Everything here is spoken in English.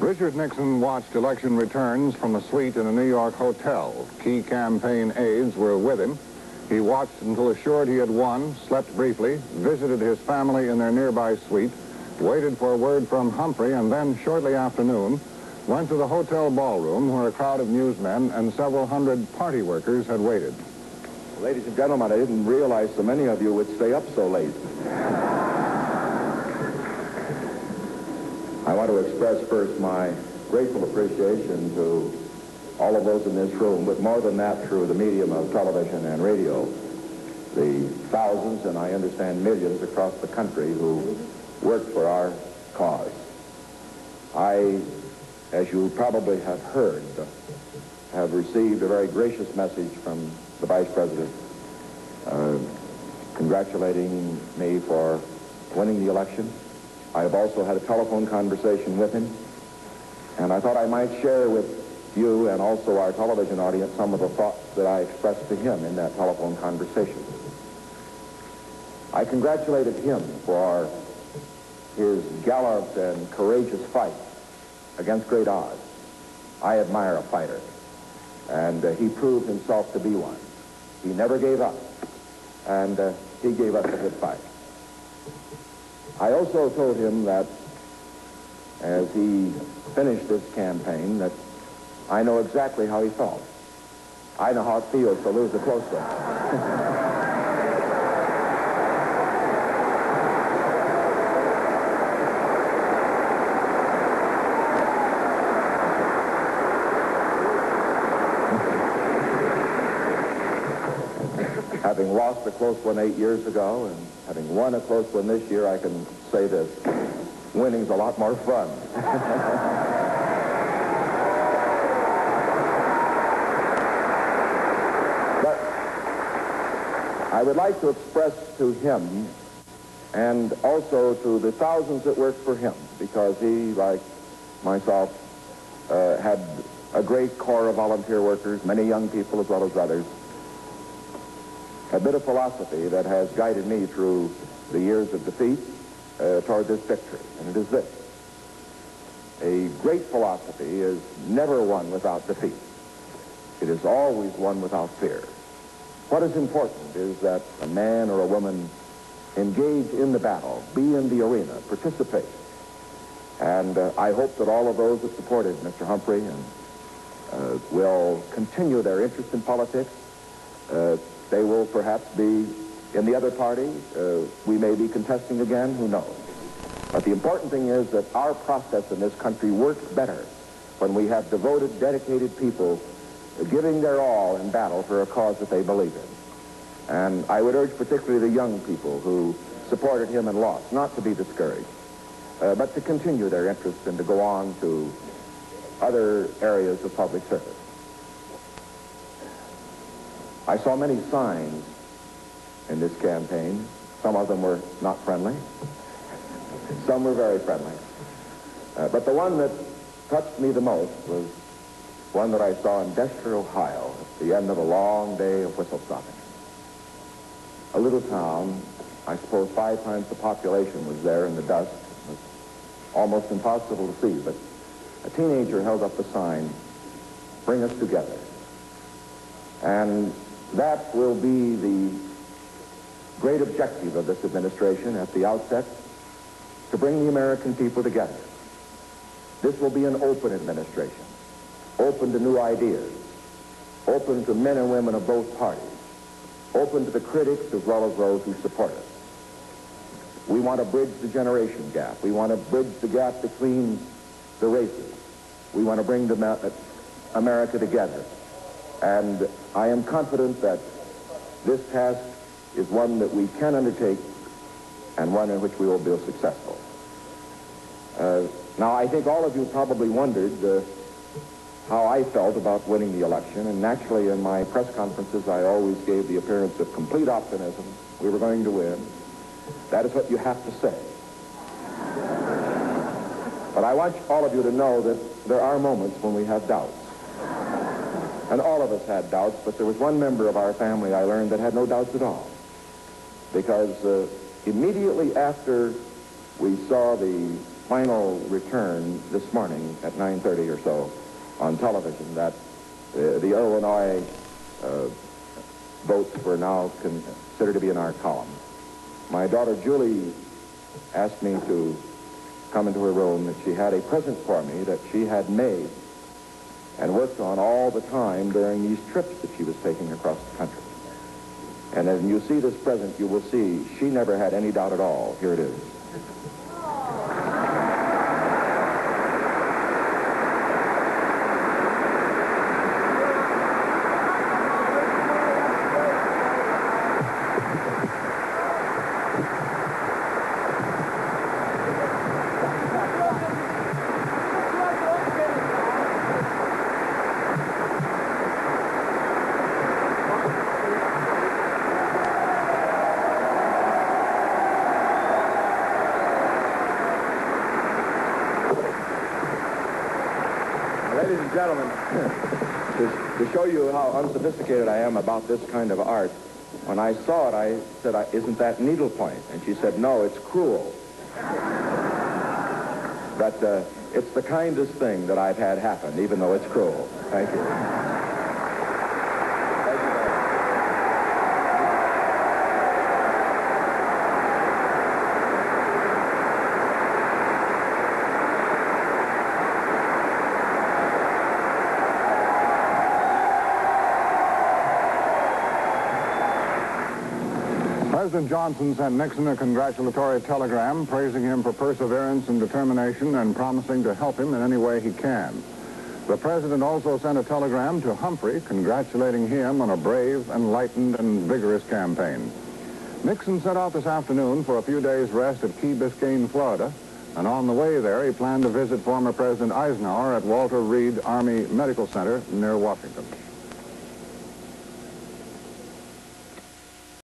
Richard Nixon watched election returns from a suite in a New York hotel. Key campaign aides were with him. He watched until assured he had won, slept briefly, visited his family in their nearby suite, waited for a word from Humphrey, and then, shortly after noon, went to the hotel ballroom where a crowd of newsmen and several hundred party workers had waited. Ladies and gentlemen, I didn't realize so many of you would stay up so late. I want to express first my grateful appreciation to all of those in this room, but more than that, through the medium of television and radio, the thousands, and I understand millions across the country who work for our cause. I, as you probably have heard, have received a very gracious message from the Vice President congratulating me for winning the election. I have also had a telephone conversation with him, and I thought I might share with you and also our television audience some of the thoughts that I expressed to him in that telephone conversation. I congratulated him for his gallant and courageous fight against great odds. I admire a fighter, and he proved himself to be one. He never gave up, and he gave us a good fight. I also told him that as he finished this campaign, that I know exactly how he felt. I know how it feels to lose a close one. Having lost a close one 8 years ago and having won a close one this year, I can say this: winning's a lot more fun. But I would like to express to him and also to the thousands that work for him, because he, like myself, had a great corps of volunteer workers, many young people as well as others, a bit of philosophy that has guided me through the years of defeat toward this victory, and it is this: a great philosophy is never won without defeat. It is always won without fear. What is important is that a man or a woman engage in the battle, be in the arena, participate. And I hope that all of those that supported Mr. Humphrey will continue their interest in politics. They will perhaps be in the other party. We may be contesting again, who knows. But the important thing is that our process in this country works better when we have devoted, dedicated people giving their all in battle for a cause that they believe in. And I would urge particularly the young people who supported him and lost not to be discouraged, but to continue their interest and to go on to other areas of public service. I saw many signs in this campaign. Some of them were not friendly. Some were very friendly. But the one that touched me the most was one that I saw in Dexter, Ohio, at the end of a long day of whistle stopping. A little town, I suppose 5 times the population was there in the dust. It was almost impossible to see, but a teenager held up the sign, "Bring us together." And that will be the great objective of this administration at the outset, to bring the American people together. This will be an open administration, open to new ideas, open to men and women of both parties, open to the critics as well as those who support us. We want to bridge the generation gap. We want to bridge the gap between the races. We want to bring America together. And I am confident that this task is one that we can undertake and one in which we will be successful. Now, I think all of you probably wondered how I felt about winning the election, and naturally in my press conferences I always gave the appearance of complete optimism. We were going to win. That is what you have to say. But I want all of you to know that there are moments when we have doubts. And all of us had doubts, but there was one member of our family, I learned, that had no doubts at all. Because immediately after we saw the final return this morning at 9:30 or so on television that the Illinois votes were now considered to be in our column. My daughter Julie asked me to come into her room, that she had a present for me that she had made and worked on all the time during these trips that she was taking across the country. And as you see this present, you will see she never had any doubt at all. Here it is. Ladies and gentlemen, to show you how unsophisticated I am about this kind of art, when I saw it, I said, "Isn't that needlepoint?" And she said, "No, it's crewel." But it's the kindest thing that I've had happen, even though it's cruel. Thank you. President Johnson sent Nixon a congratulatory telegram praising him for perseverance and determination and promising to help him in any way he can. The president also sent a telegram to Humphrey congratulating him on a brave, enlightened, and vigorous campaign. Nixon set out this afternoon for a few days' rest at Key Biscayne, Florida, and on the way there he planned to visit former President Eisenhower at Walter Reed Army Medical Center near Washington.